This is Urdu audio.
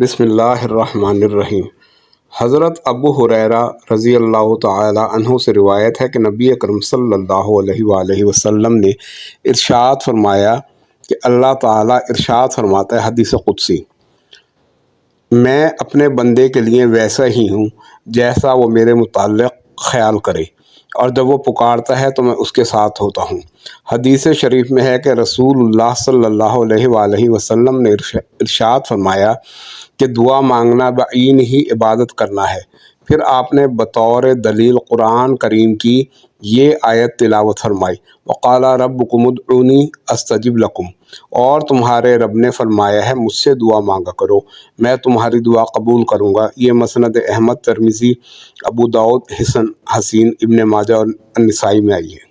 بسم اللہ الرحمن الرحیم۔ حضرت ابو ہریرہ رضی اللہ تعالی عنہ سے روایت ہے کہ نبی اکرم صلی اللہ علیہ وآلہ وسلم نے ارشاد فرمایا کہ اللہ تعالیٰ ارشاد فرماتا ہے، حدیث قدسی، میں اپنے بندے کے لیے ویسا ہی ہوں جیسا وہ میرے متعلق خیال کرے، اور جب وہ پکارتا ہے تو میں اس کے ساتھ ہوتا ہوں۔ حدیث شریف میں ہے کہ رسول اللہ صلی اللہ علیہ وآلہ وسلم نے ارشاد فرمایا کہ دعا مانگنا بعین ہی عبادت کرنا ہے۔ پھر آپ نے بطور دلیل قرآن کریم کی یہ آیت تلاوت فرمائی، وقال ربکم ادعونی استجب لکم، اور تمہارے رب نے فرمایا ہے مجھ سے دعا مانگا کرو، میں تمہاری دعا قبول کروں گا۔ یہ مسند احمد، ترمذی، ابو داؤد، حسن ابن ماجہ اور النسائی میں آئی ہے۔